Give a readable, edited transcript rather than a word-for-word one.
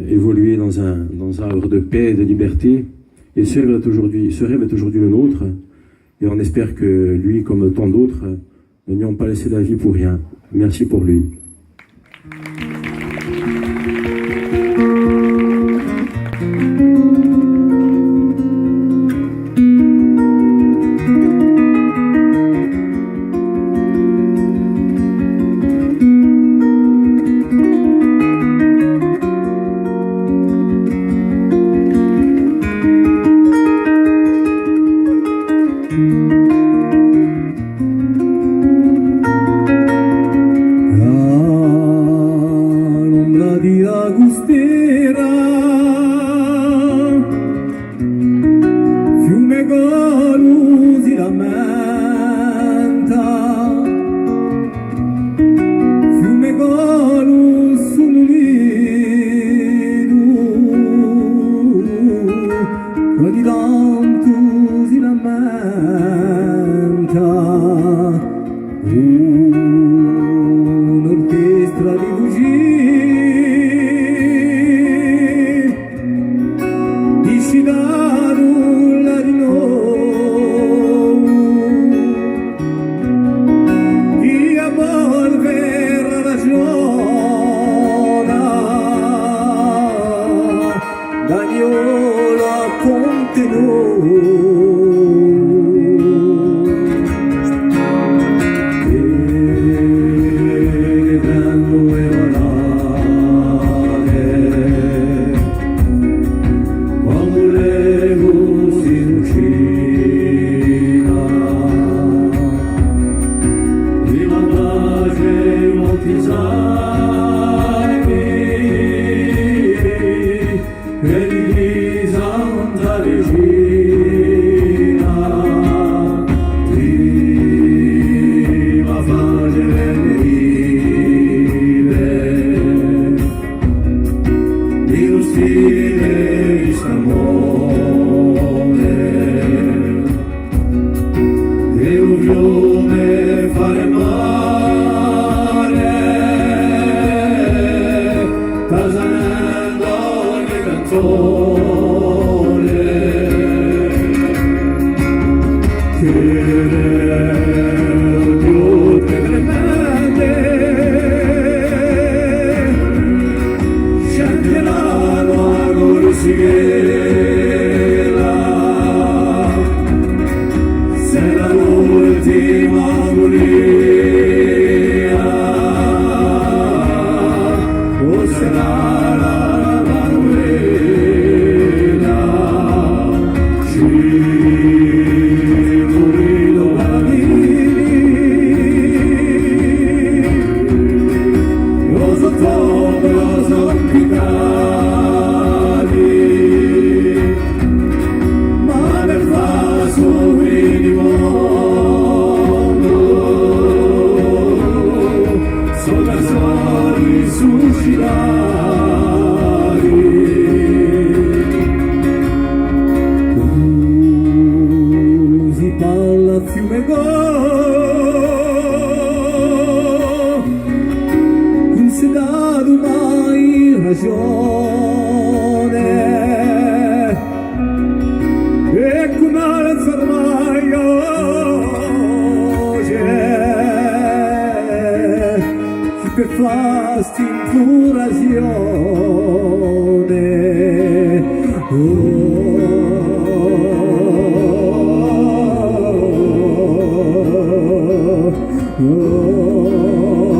évoluer dans un havre de paix et de liberté. Et ce rêve est aujourd'hui le nôtre. Et on espère que lui, comme tant d'autres, n'y ont pas laissé la vie pour rien. Merci pour lui. Un'orchestra di bugie dici da nulla di noi chi a volver ragiona Daniolo Conte Oh